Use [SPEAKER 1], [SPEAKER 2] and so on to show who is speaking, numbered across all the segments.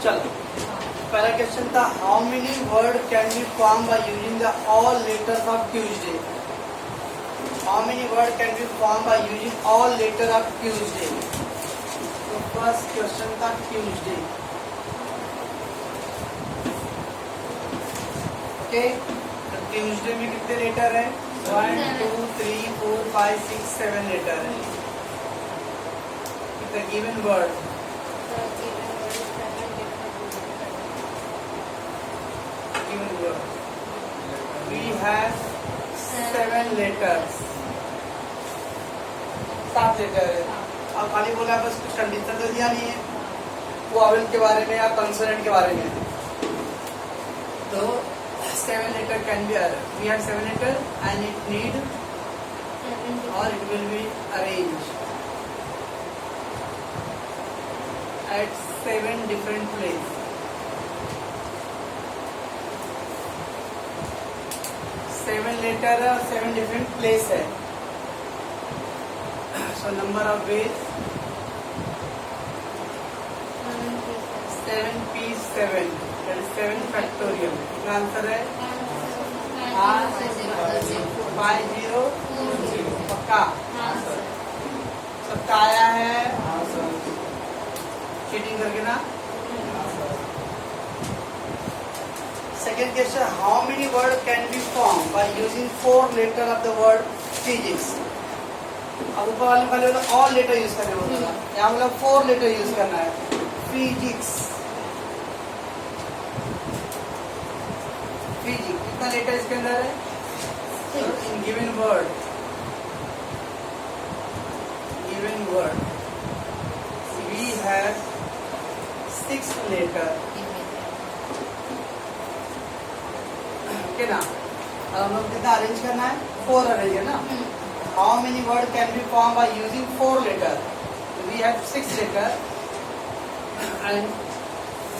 [SPEAKER 1] चलो पहला क्वेश्चन था how many word can be form by using the all letters of Tuesday. How many word can be form by using all letter of Tuesday. तो first question था Tuesday. Okay, तो Tuesday में कितने letter है? 1 2 3 4 5 6 7 letter है। The given word. Given word. We have 7 letters. 7 letter है। अब खाली बोला बस कुछ कंडीशन तो दिया नहीं है वोवेल के बारे में या कंसोनेंट के बारे में। तो 7 letter can be we have 7 letter and it need or it will be arranged at 7 different places. 7 letter 7 different place है। So number of ways 7p7 that is 7 factorial। इसका आंसर है 5040 पक्का सबका आया है चीटिंग करके ना। Second question how many word can be form by using 4 letter of the word physics. अब ऊपर वाले वाले ऑल लेटर यूज करने बोला, यहाँ मतलब 4 लेटर यूज करना है। फिजिक्स फिजिक्स कितना लेटर इसके अंदर है? In given word we have 6 letter. Okay ना, अब हम लोग कितना अरेंज करना है? 4 अरेंज है ना। How many word can be form by using 4 letter. We have 6 letter and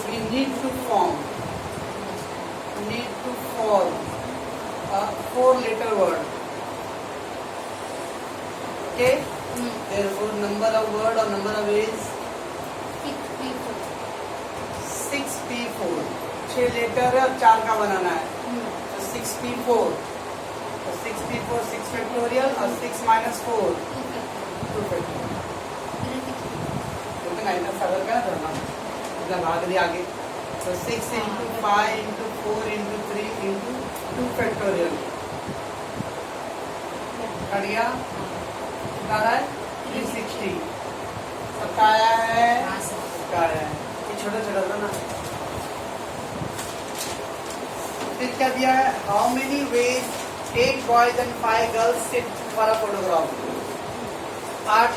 [SPEAKER 1] we need to form a 4 letter word. Okay, therefore number of word or number of ways 6p4 6 letter है और 4 का बनाना है। तो 6p4 तो 6p4 6 factorial और 6 minus 4 2 factorial. तो ना इतना सरल क्या करना, इतना भाग दिया आगे। तो 6 into 5 into 4 into 3 into 2 factorial cut गया। कितना है? 360 सबका आया है। सबका आया है। ये छोटा छोटा था ना। फिर क्या दिया है? How many veg 8 boys and 5 girls sit for a photograph. 8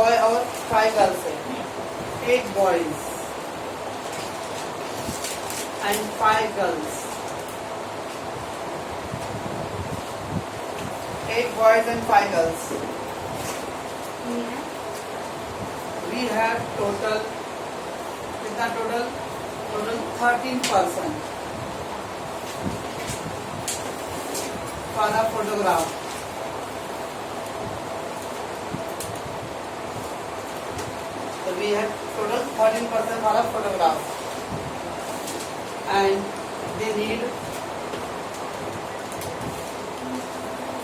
[SPEAKER 1] boy और 5 गर्ल्स है। 8 boys and 5 girls. 8 boys and 5 girls. We have total कितना total? Total 13 person for a photograph. So we have total 13 person for a photograph. And they need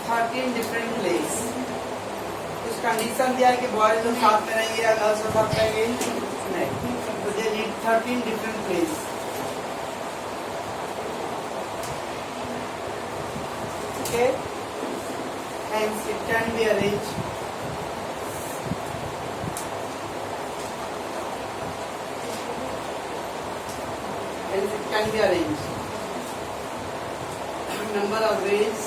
[SPEAKER 1] 13 different places. कुछ condition दिया है कि boys लोग साथ में रहेंगे या गर्ल्स लोग साथ रहेंगे नहीं, तो they need 13 different places. Okay, hence it can be arranged number of ways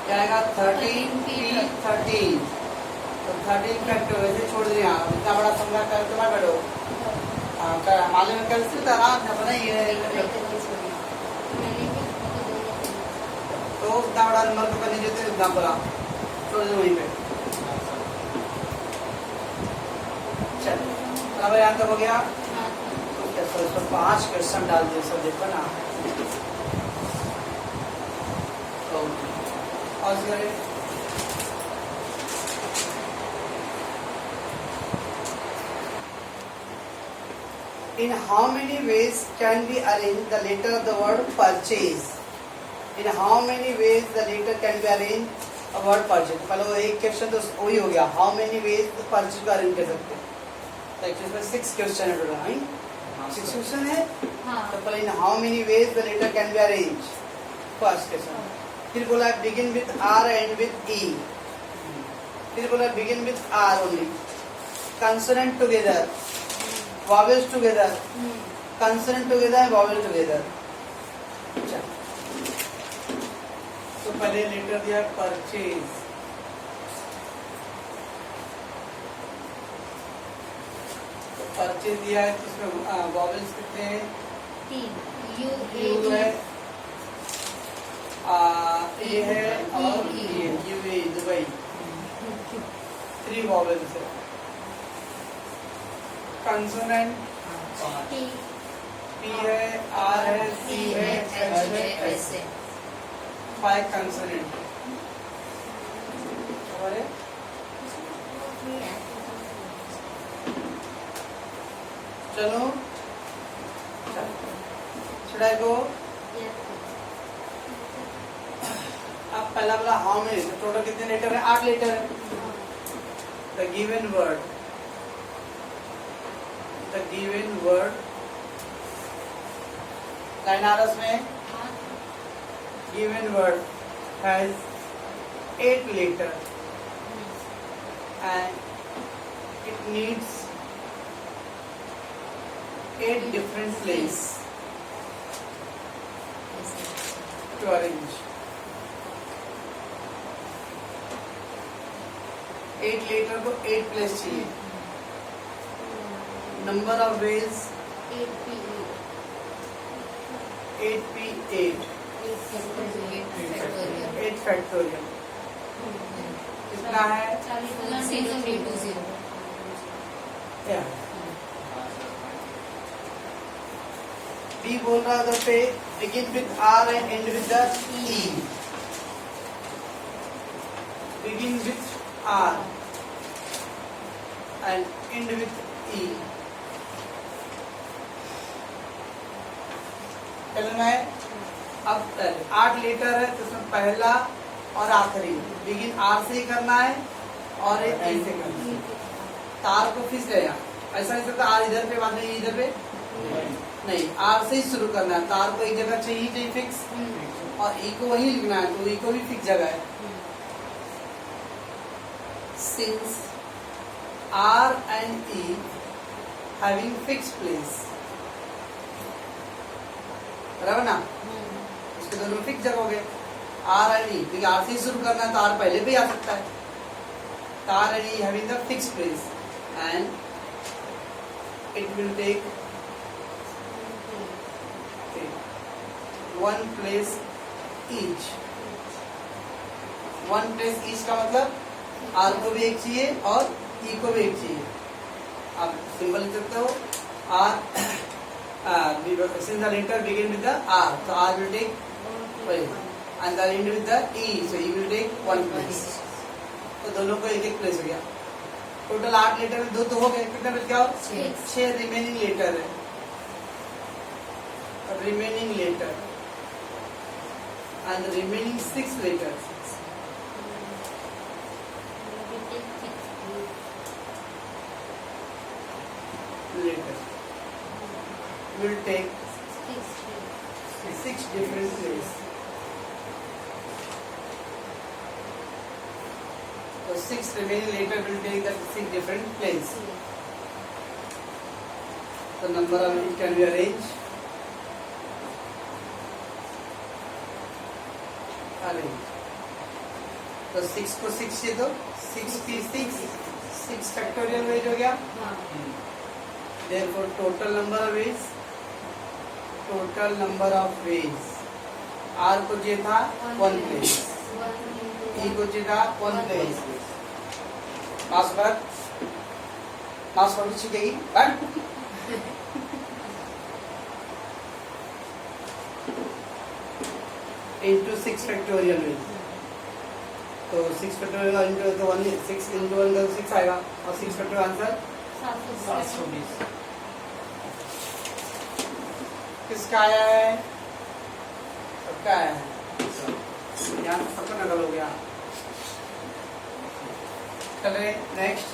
[SPEAKER 1] क्या आएगा? 13 तो 13 फैक्टर वैसे छोड़ दिए। इतना बड़ा संख्या कर तो मैं बैठो मालूम में कर सकता आराम से अपना ही है। तो इतना बड़ा नंबर तो करने देते इतना बड़ा छोड़ दो वहीं पे। चलो अब यहाँ तक हो गया। तो इसमें 5 क्वेश्चन डाल दिए सब देखो ना। तो और In how many ways can we arrange the letter of the word purchase? In how many ways the letter can be arranged a word purchase? पहले वो एक क्वेश्चन तो वही हो गया, how many ways the purchase को arrange कर सकते हैं. तो एक्चुअली में 6 क्वेश्चन है टोटल, राइट? 6 क्वेश्चन है. तो पहले in how many ways the letter can be arranged? First question. फिर बोला begin with R and with E. फिर बोला begin with R only. Consonant together. Vowels together, consonant together, vowel together. अच्छा, तो पहले लेटर दिया परचेज. तो purchase दिया है, तो उसमें वॉवेल्स कितने हैं?
[SPEAKER 2] 3
[SPEAKER 1] यू है, ए है और ई है. U A Dubai. 3 वॉवेल्स है. कंसोनेंट पी है, आर है, सी है, एच है, एस है. 5 कंसोनेंट. चलो, should I go? अब पहला बोला हाउ मेनी, तो टोटल कितने लेटर है? 8 लेटर है. The given word, the given word, line आ रहा उसमें. given word has 8 letter and it needs 8 different places to arrange. 8 letter को 8 place चाहिए. Number of ways
[SPEAKER 2] 8p8
[SPEAKER 1] 8p8 8 factorial. कितना है?
[SPEAKER 2] 0
[SPEAKER 1] क्या बी बोल रहा था पे begin with R and end with the E. Begin with R and end with E. चलना है. अब 8 लेटर है, तो उसमें पहला और आखिरी बिगिन आर से ही करना है और ए से करना है. तार को फिक्स रहेगा. ऐसा नहीं सकता आर इधर पे बाद में इधर पे नहीं, आर से ही शुरू करना है. तार को एक जगह चाहिए फिक्स, और ई को वही लिखना है, तो ई को भी फिक्स जगह है. Since R and E having fix place, बराबर ना? उसके दोनों फिक्स जगह हो गए. आर एंड ई, क्योंकि आर से ही शुरू करना है तो आर पहले भी आ सकता है. R and E having the fix place and it will take 1 place each. 1 place each का मतलब आर को भी एक चाहिए और ई को भी एक चाहिए. आप सिंपल लिख सकते हो. R since the letter begin with the R, so R will take place, and the end with the E, so E will take 1 place. तो दोनों को एक एक प्लेस हो गया. टोटल 8 लेटर में 2 तो हो गए. कितने बच गया? 6 रिमेनिंग लेटर है. Remaining letter and the remaining 6 letters will take 6 different places. So 6 remaining letters will take the 6 different places. The number of it can be arranged. तो 6 को 6 से तो 6 फैक्टोरियल वेज हो गया. Therefore total number of ways R को जे था 1 place, E को जे था 1 place. मास पर सीखेगी बट into 6 factorial ways. तो 6 factorial into तो 1 6 into 1 का 6 आएगा और 6 factorial आंसर
[SPEAKER 2] 720.
[SPEAKER 1] किसका आया है? सबका आया है। यहाँ से सबका नकल हो गया। चले नेक्स्ट।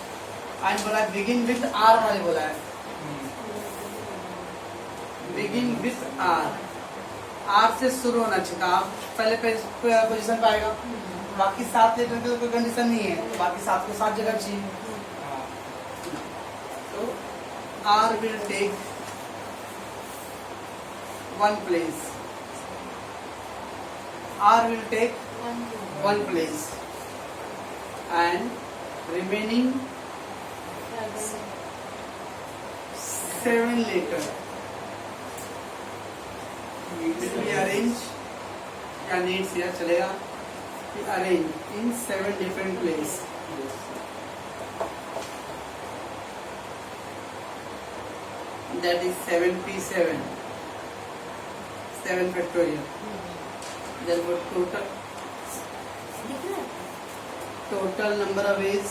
[SPEAKER 1] आज बोला है बिगिन विथ आर वाले बोला है। बिगिन विथ आर, आर से शुरू होना चाहिए था। आप पहले पोजीशन पे आएगा। बाकी 7 लेटर की तो कोई कंडीशन नहीं है, बाकी 7 को 7 जगह चाहिए। तो R will take 1 place. R will take 1 place and remaining 7 later it will be arranged या needs या चलेगा arrange in 7 different place. That is 7p7, 7 factorial. Therefore total number of ways,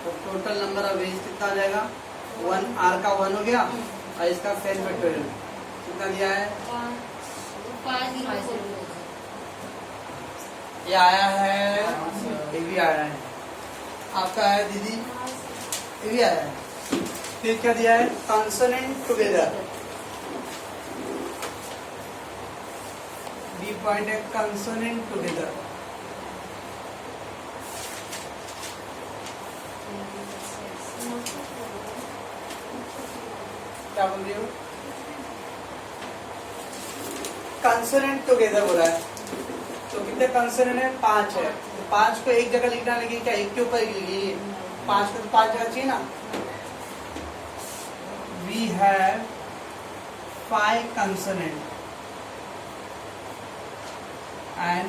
[SPEAKER 1] तो टोटल नंबर ऑफ वेज कितना आ जाएगा? 1 R का 1 हो गया और इसका 7 फैक्टोरियल कितना दिया है?
[SPEAKER 2] 5
[SPEAKER 1] ये आया है, ये भी आया है। आपका है दीदी, ये भी आया है। फिर क्या दिया है? Consonant together. बी पॉइंट है कंसोनेंट टुगेदर। क्या बोल रही हो? कंसोनेंट टुगेदर बोला है। तो कितने कंसोनेंट है? 5 है। तो 5 को एक जगह लिखना, लेकिन क्या एक के ऊपर लिखिए? 5 को तो 5 जगह चाहिए ना। We have 5 consonants and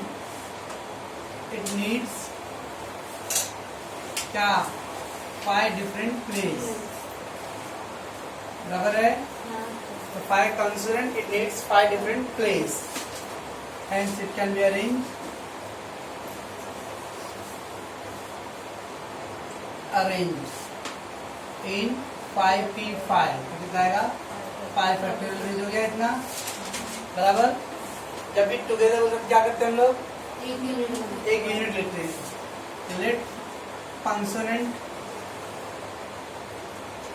[SPEAKER 1] it needs क्या? 5 different places. बराबर है? So 5 consonant, it needs 5 different places. Hence it can be arranged in 5p5। तो कितना आएगा? 5 फैक्टोरियल हो गया इतना। बराबर। जब भी टुगेदर बोलते क्या करते हैं हम लोग? एक यूनिट लेते हैं। Let consonant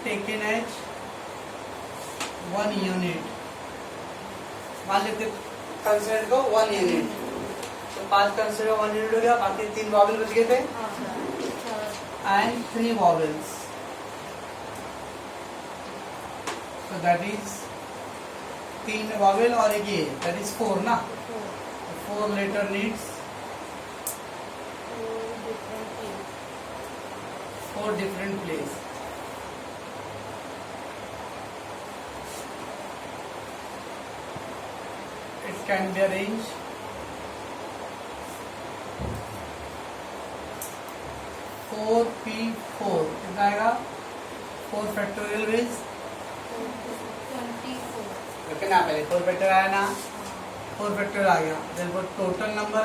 [SPEAKER 1] taken as 1 unit. मान लेते कंसोनेंट को 1 यूनिट। तो 5 कंसोनेंट 1 यूनिट हो गया। बाकी 3 वॉवेल बच गए थे and 3 vowels. So that is 3 vowel और एक ये, that is 4 ना। 4 letter needs 4 different place. It can be arranged four कितना आएगा? 4 फैक्टोरियल वेज ना, पहले 4 फैक्टर आया ना, 4 फैक्टर आ गया। Therefore total number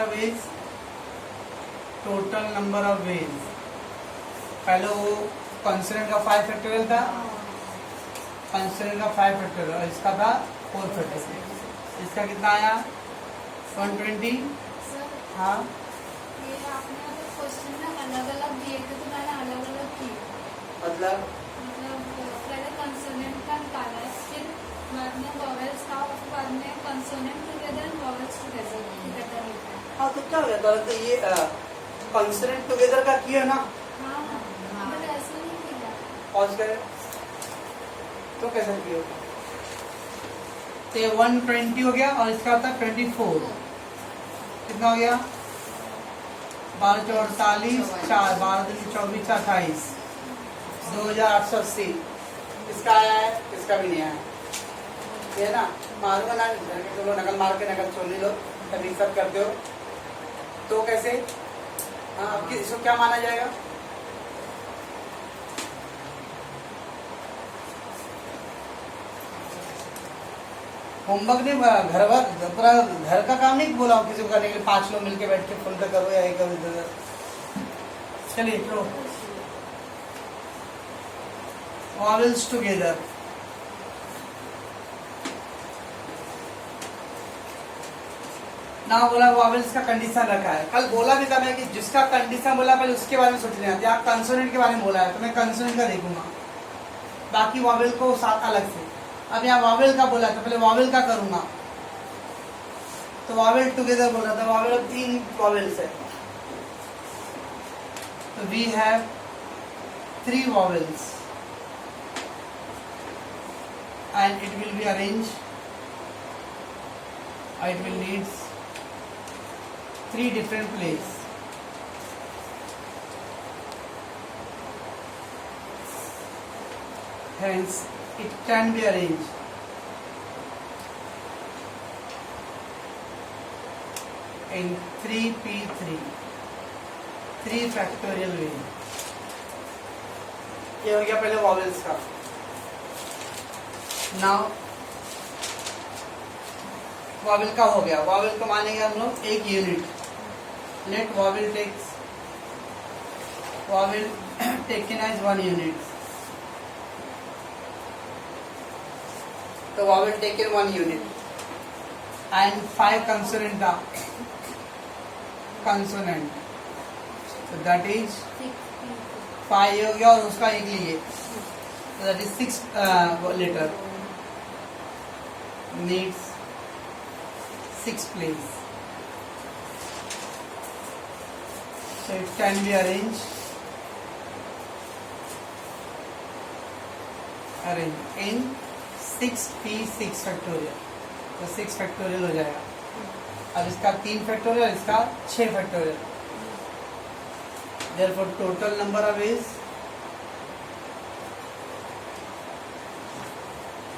[SPEAKER 1] of ways पहले वो कंसोनेंट का 5 फैक्टोरियल था, कंसोनेंट का 5 फैक्टोरियल और इसका था 4 फैक्टोरियल। इसका कितना आया? 120। हाँ,
[SPEAKER 2] ये आपने अगर क्वेश्चन ना अलग-अलग दिए थे तो मैंने अलग-अलग किए।
[SPEAKER 1] मतलब
[SPEAKER 2] पहले कंसोनेंट का निकाला है, फिर बाद में वॉवेल्स का, और बाद में consonant together and vowels together लिखा है।
[SPEAKER 1] हाँ, तो क्या हो गया? तो ये कंसोनेंट टुगेदर का किया ना।
[SPEAKER 2] हाँ, बट ऐसे नहीं किया।
[SPEAKER 1] पॉज करें तो कैसे किया? तो 120 हो गया और इसका था 24। कितना हो गया? 12 × 48, 4 12 × 24 = 28, 2880। इसका आया है, इसका भी नहीं आया। ये ना मारूंगा ना, चलो नकल मार के नकल छोड़ लो, तभी सब करते हो तो कैसे? हाँ, अब इसको क्या माना जाएगा? होमवर्क नहीं, घर का काम नहीं बोला हूँ किसी को करने के लिए। 5 लोग मिलके बैठ के फुल पे करो या एक करो। चलिए चलो, वॉवेल्स टुगेदर। ना बोला वॉवेल्स का कंडीशन रखा है। कल बोला भी था मैं कि जिसका कंडीशन बोला पहले उसके बारे में सोच लेना। यहाँ कंसोनेंट के बारे में बोला है तो मैं कंसोनेंट का देखूंगा, बाकी वॉवेल को साथ अलग से। अब यहाँ वॉवेल का बोला तो पहले वॉवेल का करूंगा। तो वॉवेल टुगेदर बोला था, वॉवेल 3 वॉवेल्स है, तो we have 3 vowels and it will be arranged, it will need 3 different places. Hence it can be arranged in 3p3, 3 factorial way। ये हो गया पहले वॉवेल्स का। नाउ वॉवेल का हो गया। वॉवेल को मानेंगे हम लोग एक unit. Let vowel taken as 1 unit. तो vowel taken 1 unit and 5 consonant था, कंसोनेंट, so that is 5 हो गया और उसका एक लिए, so that is 6 letter needs 6 places, so it can be arranged in 6p6 factorial, तो 6 factorial हो जाएगा। अब इसका 3 factorial, इसका 6 factorial। Therefore total number of is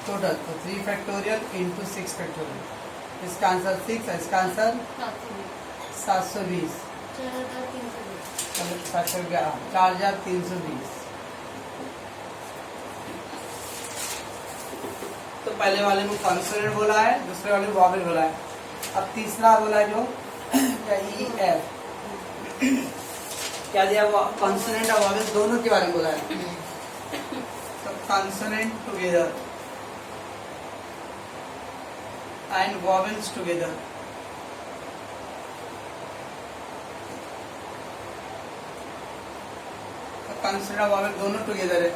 [SPEAKER 1] total, तो 3 factorial into 6 factorial। इसका आंसर 6 है, इसका आंसर 720, 4320। तो पहले वाले में कंसोनेंट बोला है, दूसरे वाले में वॉवेल बोला है। अब तीसरा बोला है जो ई एफ, क्या दिया? कंसोनेंट और वॉवेल दोनों के बारे में बोला है। तो consonant together and vowels together. तो कंसोनेंट और वॉवेल दोनों टुगेदर है।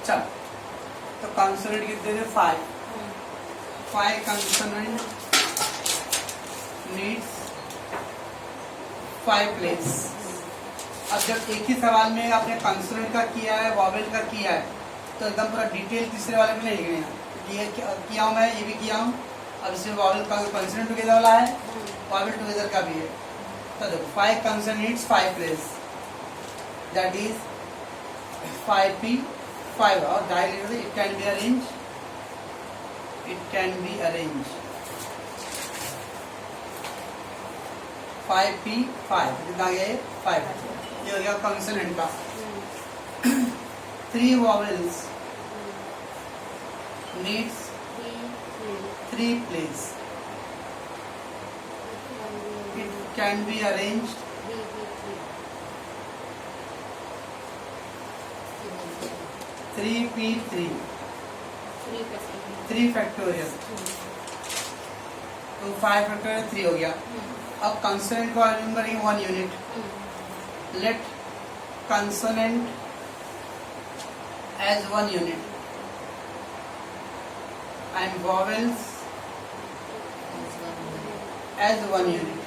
[SPEAKER 1] चल, तो कंसोनेंट कितने थे? 5 कंसोनेंट नीड्स 5 प्लेस। अब जब एक ही सवाल में आपने कंसोनेंट का किया है, वॉवेल का किया है, तो एकदम पूरा डिटेल तीसरे वाले में नहीं लिखना है। ये किया हूँ मैं, ये भी किया हूँ। अब इसमें वॉवेल का कंसोनेंट टुगेदर वाला है, वॉवेल टुगेदर का भी है। तो देखो 5 consonant needs 5 place, that is 5p5 और directly it can be arrange, it can be arrange 5p5 कितना गया? 5। ये हो गया कंसोनेंट का। 3 vowels needs 3 place, it can be arranged three factorial. तो 5 फैक्टोरियल 3 हो गया। अब कंसोनेंट को अरेंज करेंगे 1 unit. Let consonant as 1 unit and vowels as 1 unit.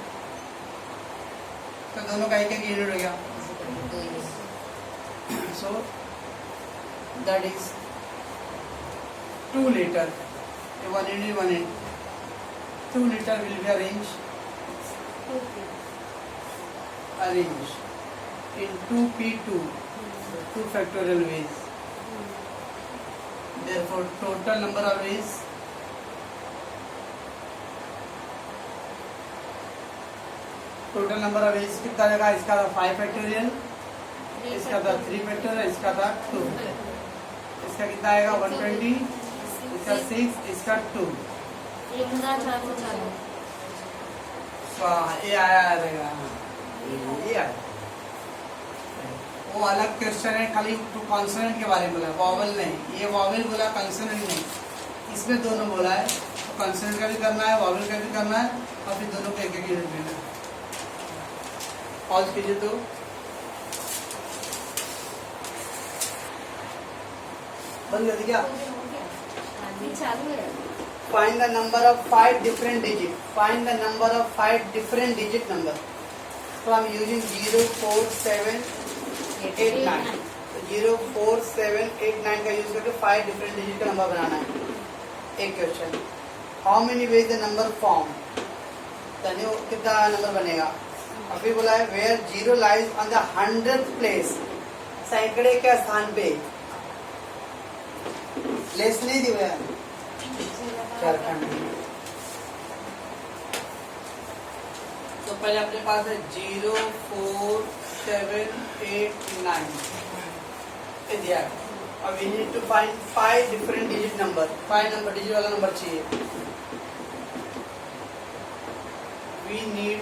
[SPEAKER 1] तो दोनों का एक यूनिट हो गया। So that is 2 liter, 1 unit 1 unit, 2 liter will be arranged in 2p2, 2 factorial ways। Therefore total number of ways कितना रहेगा? इसका था 5 factorial, इसका था 3 factorial, इसका था 2। इसका कितना आएगा? 120, इसका 6, इसका 2। ये आया रहेगा, ये आया वो अलग क्वेश्चन है, खाली कॉन्सोनेंट के बारे में बोला, वॉवल नहीं। ये वॉवल बोला, कॉन्सोनेंट नहीं। इसमें दोनों बोला है, तो कॉन्सोनेंट का भी करना है, वॉवल का भी करना है, और फिर दोनों को एक एक यूनिट लेना है। पॉज कीजिए तो बंद कर दी क्या?
[SPEAKER 2] चालू है।
[SPEAKER 1] Find the number of 5 different digit. Find the number of 5 different digit number. So I'm using 0, 4, 7, 8, 9. तो 0, 4, 7, 8, 9 का यूज करके 5 डिफरेंट डिजिट का नंबर बनाना है। एक question, how many ways the number form, यानी वो कितना नंबर बनेगा। अभी बोला है where 0 lies on the 100th place, सैकड़े के स्थान पे। प्लेस नहीं दी हुआ है झारखंड में। तो पहले अपने पास है 0, 4, 7, 8, 9 ये दिया है। अब we need to find 5 different digit number. 5 number digit वाला नंबर चाहिए। We need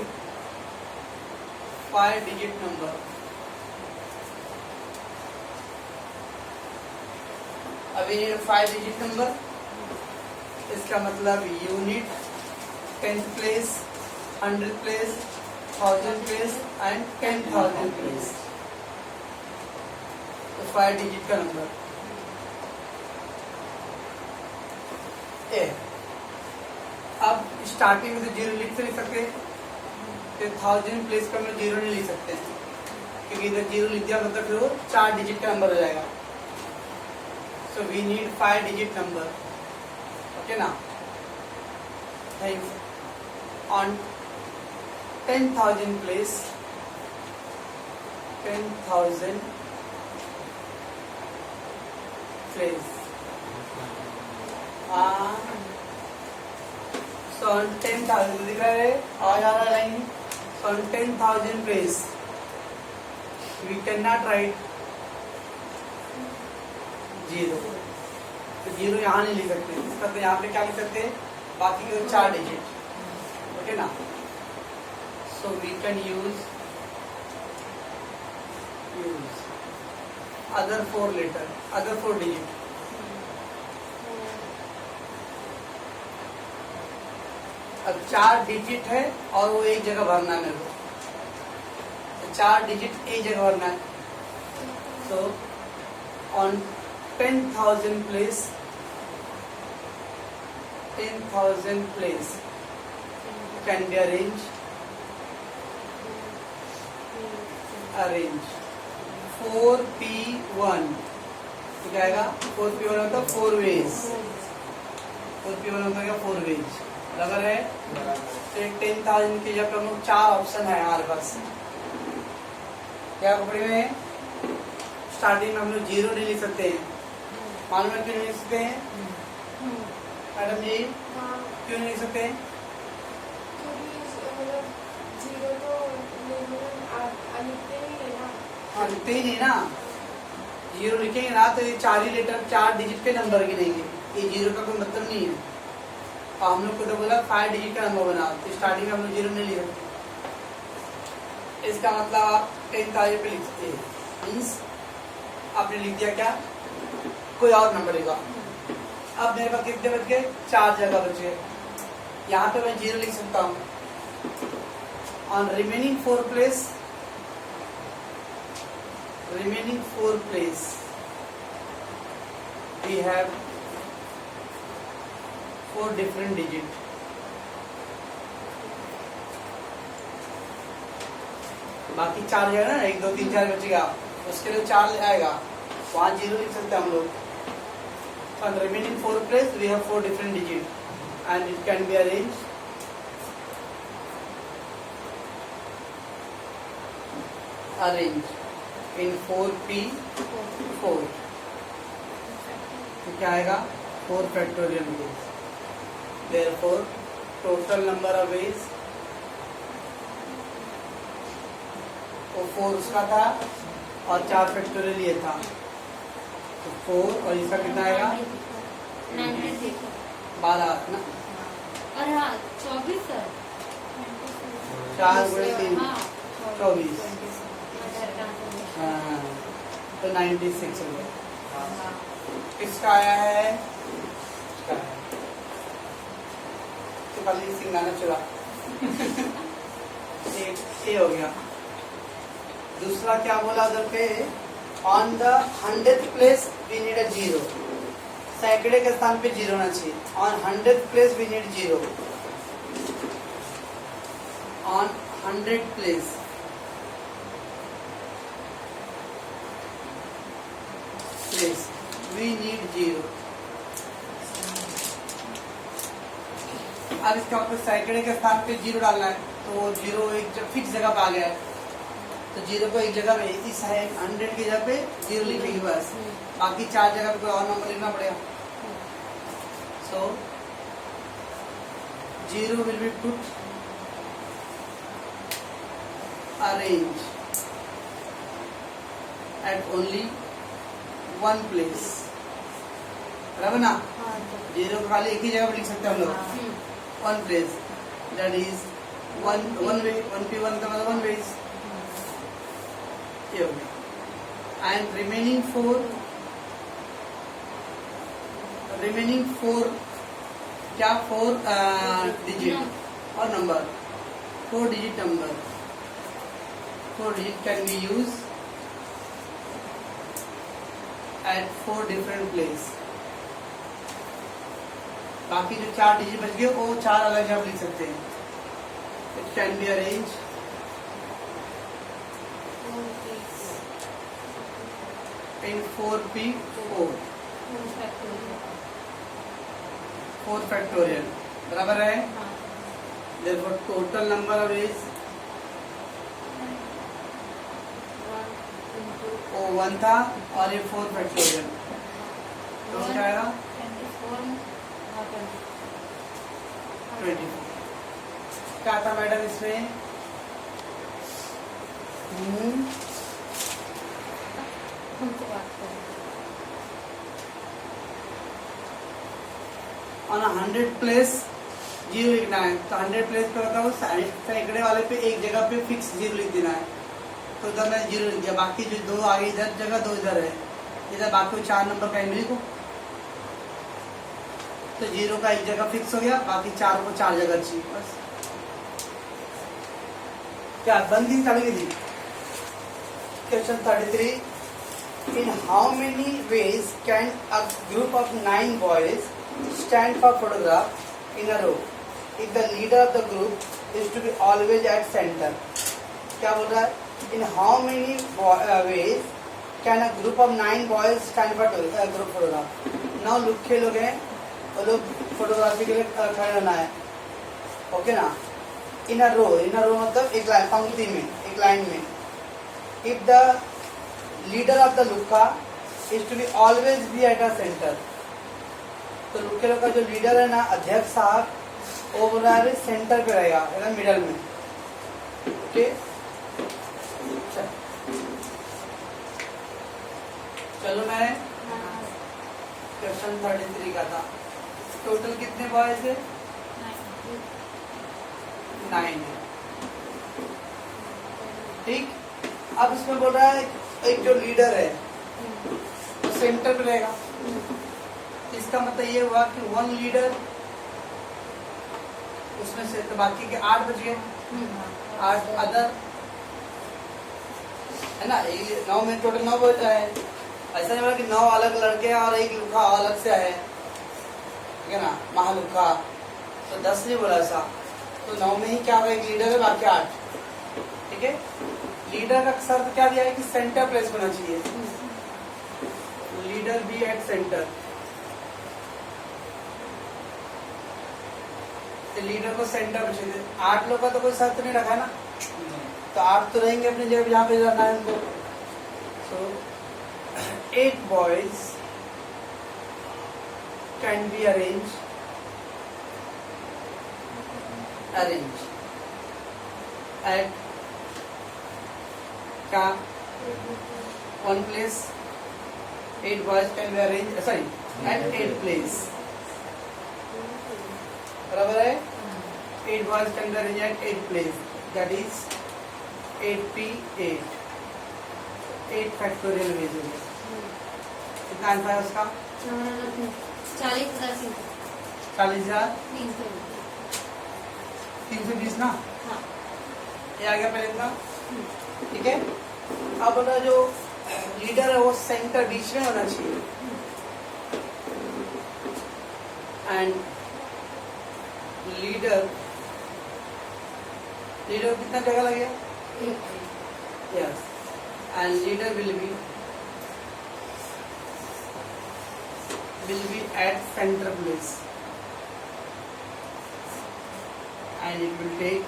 [SPEAKER 1] 5 digit number. अभी नीड 5 डिजिट नंबर, इसका मतलब unit, 10th place, 100th place, 1000 place and 10,000 place. तो 5 डिजिट का नंबर ए। अब स्टार्टिंग में तो 0 लिख तो नहीं सकते, तो 1000 प्लेस का हम 0 नहीं लिख सकते, क्योंकि इधर 0 लिख दिया मतलब फिर वो 4 डिजिट का नंबर हो जाएगा। So we need 5 digit number. Okay ना? On 10,000 place, 10,000 place, so on 10,000 दिख रहा है और जा रहा line. so on 10,000 place we cannot write 0, तो 0 यहाँ नहीं लिख सकते, इसका तो यहाँ पे क्या लिख सकते हैं, बाकी के 4 डिजिट। ओके ना? So we can use other 4 letter, other 4 digit. अब 4 डिजिट है और वो एक जगह भरना है मेरे को, तो 4 डिजिट एक जगह भरना है। So on 10,000 place, 10,000 place can be arrange 4P1। तो क्या आएगा? 4P1 होता है 4 वेज। 4P1 होता है 4 वेज, बराबर है। तो 10,000 की जगह हम लोग 4 ऑप्शन है हमारे पास। क्या कपड़े में स्टार्टिंग में हम लोग 0 नहीं लिख सकते हैं, मालूम है क्यों नहीं लिख सकते हैं मैडम जी? क्यों नहीं लिख सकते हैं? हाँ, लिखते ही नहीं ना। 0 लिखेंगे ना तो ये 4 ही लेटर, 4 डिजिट के नंबर गिनेंगे, ये 0 का कोई मतलब नहीं है। और हम लोग को तो बोला 5 डिजिट का नंबर बना, तो स्टार्टिंग में हम लोग 0 नहीं लिख सकते। इसका मतलब आप 10,000 पे लिख सकते हैं, मीन्स आपने लिख दिया क्या, कोई और नंबर लिखा। अब मेरे पास कितने बच गए? 4 जगह बचे। यहाँ पे मैं 0 लिख सकता हूँ। On remaining 4 place, remaining 4 place we have 4 different digit। बाकी 4 जगह ना, 1 2 3 4 बचेगा, उसके लिए 4 आएगा, वहाँ 0 लिख सकते हैं हम लोग। on remaining 4 place we have 4 different digit and it can be arranged in 4P4। तो क्या आएगा? 4 factorial veg. Therefore total number of ways वो 4 उसका था और 4 फैक्टोरियल ये था, तो 4 और इसका कितना आएगा? 12 ना।
[SPEAKER 2] और हाँ 24 सर,
[SPEAKER 1] 4 गुणे 3 24। हाँ, तो 96 हो गया। किसका आया है? इसका है। तो खाली सिंगाना चुरा ये हो गया। दूसरा क्या बोला उधर पे? On the 100th place we need a 0। सैकड़े के स्थान पे 0 होना चाहिए। On 100th place we need 0। On 100th place we need 0। अब इसका मतलब सैकड़े के स्थान पे 0 डालना है, तो 0 एक फिक्स जगह पे आ गया है, तो 0 को एक जगह में इस है 100 की जगह पे 0 लिखेंगे बस। बाकी 4 जगह पे कोई और नंबर लिखना पड़ेगा। सो 0 will be put arrange eight only one place. बराबर ना? 0 खाली एक ही जगह पे लिख सकते हैं हम लोग, one place, that is one way. 1p1 का मतलब वन वेज। ये हो गया। एंड रिमेनिंग फोर क्या? 4 डिजिट और number, 4 digit number, 4 digit can be use at 4 different place. बाकी जो 4 डिजिट बच गए वो 4 अलग जगह लिख सकते हैं। It can be arrange in 4p4 4 factorial। बराबर है? therefore total number of is वो 1 था और ये 4 factorial, तो क्या आएगा? 24। क्या था मैडम इसमें? ऑन 100 प्लेस 0 लिखना है, तो 100 प्लेस पे होता है सैकड़े वाले पे एक जगह पे फिक्स 0 लिख देना है, तो इधर मैंने 0 लिख दिया। बाकी जो 2 आगे इधर जगह, 2 इधर है, इधर बाकी 4 नंबर कहीं नहीं लिखो, तो 0 का एक जगह फिक्स हो गया, बाकी 4 को 4 जगह चाहिए बस। क्या बंदी चढ़ गई थी? Question 33। In how many ways can a group of 9 boys stand for photograph in a row if the leader of the group is to be always at center? क्या बोल रहा है? In how many ways can a group of 9 boys stand for group photograph? 9 लुखे लोग हैं, वो लोग photography के लिए खड़े रहना है, ओके ना? इन अ रो मतलब एक लाइन, पंक्ति में, एक लाइन में। If the leader of the lukha is to be always be at a center, तो लुखे लोग का जो लीडर है ना, अध्यक्ष साहब, वो बोल रहा है सेंटर पे रहेगा, एकदम मिडल में। ओके, चलो मैं क्वेश्चन 33 का था। टोटल कितने बॉयज है? 9 है। ठीक, अब इसमें बोल रहा है एक जो लीडर है वो सेंटर पे रहेगा। इसका मतलब ये हुआ कि 1 लीडर, उसमें से तो बाकी के 8 बच गए, 8 अदर है ना। 9 में टोटल 9 बचा है। ऐसा नहीं बोला कि 9 अलग लड़के हैं और एक लुखा अलग से है, ठीक है ना, महालुखा, तो 10 नहीं बोला ऐसा। तो 9 में ही क्या होगा, एक लीडर है, बाकी 8, ठीक है। लीडर का शर्त क्या दिया है कि सेंटर प्लेस होना चाहिए, leader be at centre. Leader को सेंटर पे चाहिए। 8 लोग का तो कोई शर्त नहीं रखा है ना, तो 8 तो रहेंगे अपनी जगह जहाँ पे रहना है उनको। सो 8 boys can be arranged at क्या, 1 place। 8 boys can be arranged, sorry, at 8 place। बराबर है? 8 boys can be arranged at 8 place, that is 8p8। 8 factorial veg हो गया। कितना आंसर है उसका? 40,320 ना, ये आ गया पहले इतना। ठीक है, अब बोला जो लीडर है वो सेंटर बीच में होना चाहिए, एंड लीडर कितना जगह लगेगा? Yes, and leader will be at center place, and it will take,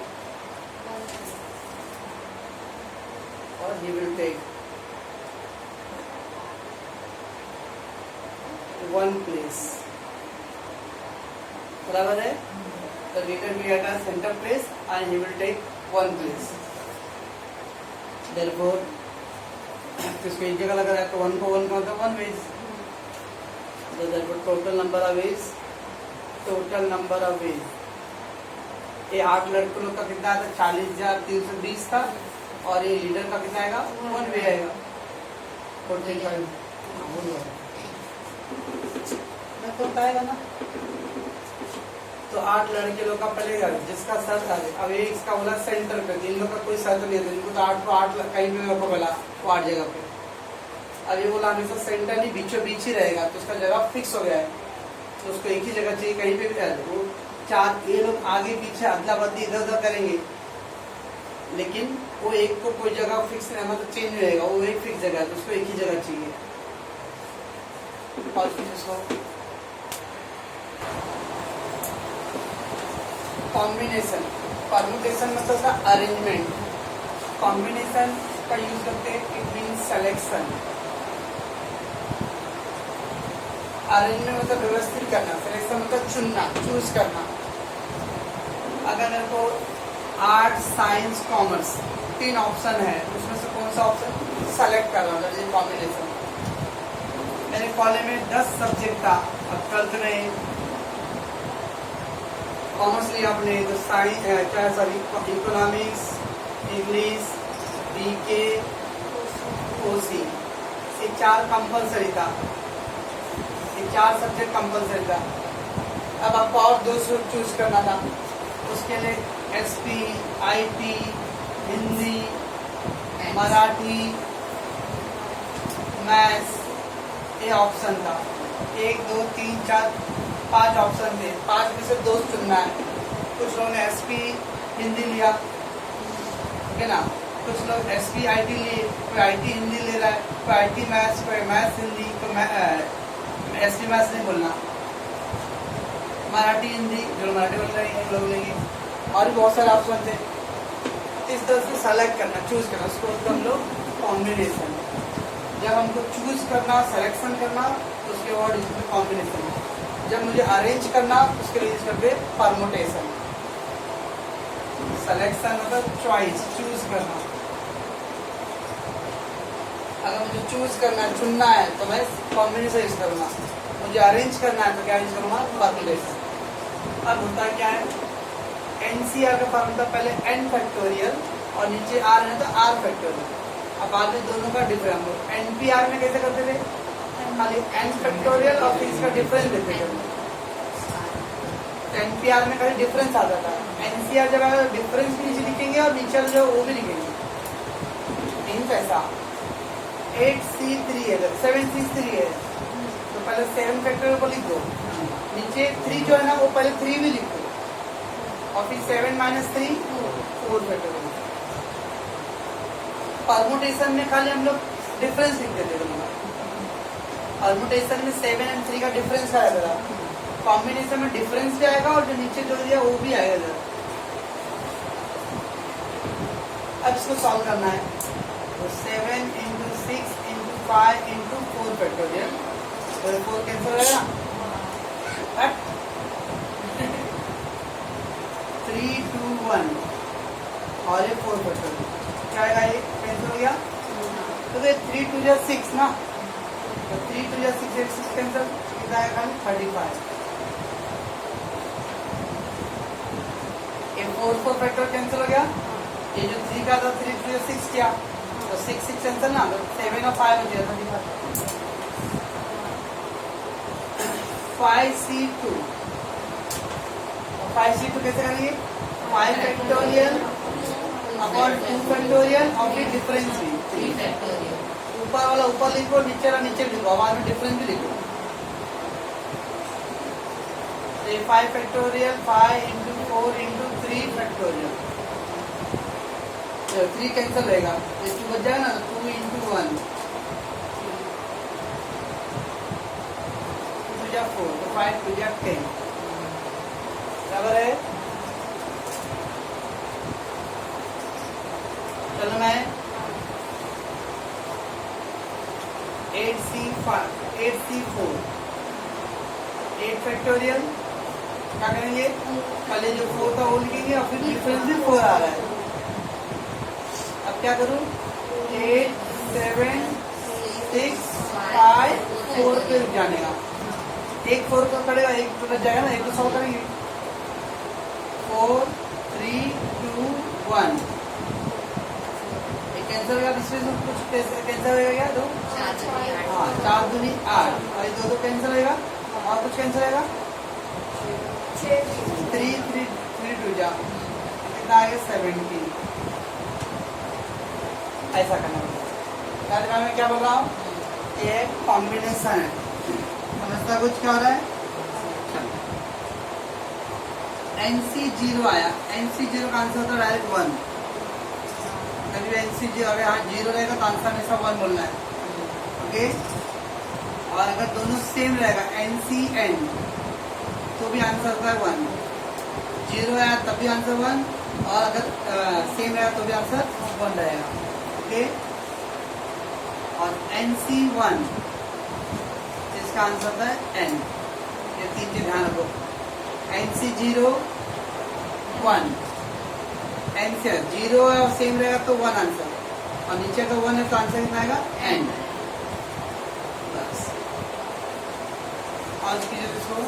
[SPEAKER 1] or he will take one place. बराबर है? The leader will be at a center place and he will take one place. Therefore, किसको एक जगह लगा रहा है तो 1 को 1 का मतलब 1 veg. So therefore total number of ways, ये 8 लड़कों का कितना था? 40,320 था, और ये लीडर का कितना आएगा? 1 वे आएगा। 45 आएगा ना। तो 8 लड़के लोग का पड़ेगा जिसका शर्त है। अब ये इसका बोला सेंटर पे, इन लोग का कोई शर्त नहीं है, इनको तो 8 कहीं भी मेरे को बोला वो 8 जगह पे। अब ये बोला हमेशा सेंटर नहीं बीचों बीच ही रहेगा, तो उसका जगह फिक्स हो गया है, तो उसको एक ही जगह चाहिए, कहीं पे भी वो 4 ये लोग आगे पीछे अदला बदली इधर उधर करेंगे, लेकिन वो एक को कोई जगह फिक्स नहीं, मतलब चेंज नहीं रहेगा, वो एक फिक्स जगह है, तो उसको एक ही जगह चाहिए। और फिर उसको कॉम्बिनेशन, परम्यूटेशन मतलब था अरेंजमेंट, कॉम्बिनेशन का यूज करते हैं, इट मीन्स सिलेक्शन। अरेंजमेंट मतलब व्यवस्थित करना, सिलेक्शन मतलब चुनना, चूज करना। अगर मेरे को आर्ट, साइंस, कॉमर्स 3 ऑप्शन है, उसमें से कौन सा ऑप्शन सेलेक्ट करना, मतलब कॉम्बिनेशन। मेरे कॉलेज में 10 सब्जेक्ट था, अब 12th में कॉमर्स लिया आपने तो साइंस क्या सॉरी इकोनॉमिक्स, इंग्लिश, बीके, ओसी, ये 4 कंपलसरी था, ये 4 सब्जेक्ट कंपलसरी था। अब आपको और 2 चूज करना था, उसके लिए SP, IT, Hindi, Marathi, maths, ये ऑप्शन था। 1 2 3 4 5 ऑप्शन थे, 5 में से 2 चुनना है। कुछ लोगों ने एसपी हिंदी लिया, ठीक है ना, कुछ लोग एसपी आईटी लिए, कोई आईटी हिंदी ले रहा है, कोई आईटी मैथ्स, कोई मैथ्स हिंदी, कोई एसपी मैथ्स नहीं बोलना, मराठी हिंदी, जो मराठी बोल रहे हैं लोग लेंगे, और भी बहुत सारे ऑप्शन थे। इस तरह से सेलेक्ट करना, चूज करना, उसको हम लोग कॉम्बिनेशन। जब हमको चूज करना, सिलेक्शन करना, तो उसके बाद इसमें कॉम्बिनेशन। जब मुझे अरेंज करना, उसके लिए यूज करते परमुटेशन। सिलेक्शन मतलब चॉइस, चूज करना। अगर मुझे चूज करना है, चुनना है, तो मैं कॉम्बिनेशन यूज करूंगा। मुझे अरेंज करना है तो क्या यूज करूंगा? परमुटेशन। अब होता क्या है, एनसीआर का फॉर्म था पहले n फैक्टोरियल और नीचे r है तो r फैक्टोरियल। अब बाद में दोनों का डिफरेंस, एनपीआर में कैसे करते थे? खाली n फैक्टोरियल और फिर इसका डिफरेंस देते थे। एनपीआर में खाली डिफरेंस आता था, एनसीआर जब डिफरेंस भी नीचे लिखेंगे और नीचे जो वो भी लिखेंगे। मीन्स ऐसा 8C3 है, 7C3 है तो पहले 7 फैक्टोरियल को लिख दो, नीचे 3 जो है ना वो पहले 3 भी लिख दो, और फिर 7 - 3 4 फैक्टोरियल। परमुटेशन में खाली हम लोग डिफरेंस लिख देते थे। परमुटेशन में 7 और 3 का डिफरेंस आएगा, कॉम्बिनेशन में डिफरेंस भी आएगा और जो नीचे जो दिया वो भी आएगा जरा। अब इसको सॉल्व करना है, तो 7 × 6 × 5 × 4 फैक्टोरियल, तो 4 कैंसिल हो जाएगा, 3 2 1 और ये 4 फैक्टोरियल क्या आएगा, ये कैंसिल हो गया। तो 3 2 6 ना, तो 3 2 6 6 कैंसिल, कितना आएगा? 35। ये 4 4 फैक्टर कैंसिल हो गया, ये जो 3 का था 3 2 6 किया तो तो 6 6 आंसर ना, 7 और 5 हो जाएगा दिखा 5C2 5C2 कैसे करेंगे 5 फैक्टोरियल अपॉन 2 फैक्टोरियल और फिर डिफरेंस भी
[SPEAKER 3] 3 फैक्टोरियल
[SPEAKER 1] ऊपर वाला ऊपर लिखो नीचे वाला नीचे लिखो और बाद में डिफरेंस भी लिखो 5 factorial 5 into 4 into 3 factorial 3 cancel रहेगा इसकी बच जाएगा ना 2 इंटू 1 2 जा 4 तो 5 2 जा 10 बराबर है। चलो मैं 8C4 8 फैक्टोरियल क्या करेंगे पहले जो 4 था वो लिखेंगे और फिर डिफरेंस भी 4 आ रहा है। अब क्या करूं 8 7 6 5 4 पे रुक जाने का एक 4 का करेगा एक तो बच जाएगा ना एक तो सॉल्व करेंगे 4 3 2 1 एक कैंसिल होगा इसमें कुछ कैंसिल होगा क्या दो हाँ 4 दूनी 8 और 2 2 कैंसिल होगा और कुछ कैंसिल होगा 3 3 2 जा कितना आ गया 17 ऐसा करना पड़ेगा। मैं क्या बोल रहा हूँ ये कॉम्बिनेशन है समझता कुछ क्या हो रहा है NC0 आया NC0 का आंसर होता है डायरेक्ट 1 कभी NC0 अगर यहाँ 0 रहेगा तो आंसर हमेशा 1 बोलना है ओके और अगर दोनों सेम रहेगा NCN तो भी आंसर होता है 1 0 आया तब भी आंसर 1 और अगर सेम रहेगा तो भी आंसर 1 रहेगा ओके और NC1 इसका आंसर होता है N ये 3 चीज ध्यान रखो NC0 1 NC 0 और सेम रहेगा तो 1 आंसर और नीचे का 1 है तो आंसर कितना आएगा N बस और कीजिए इसको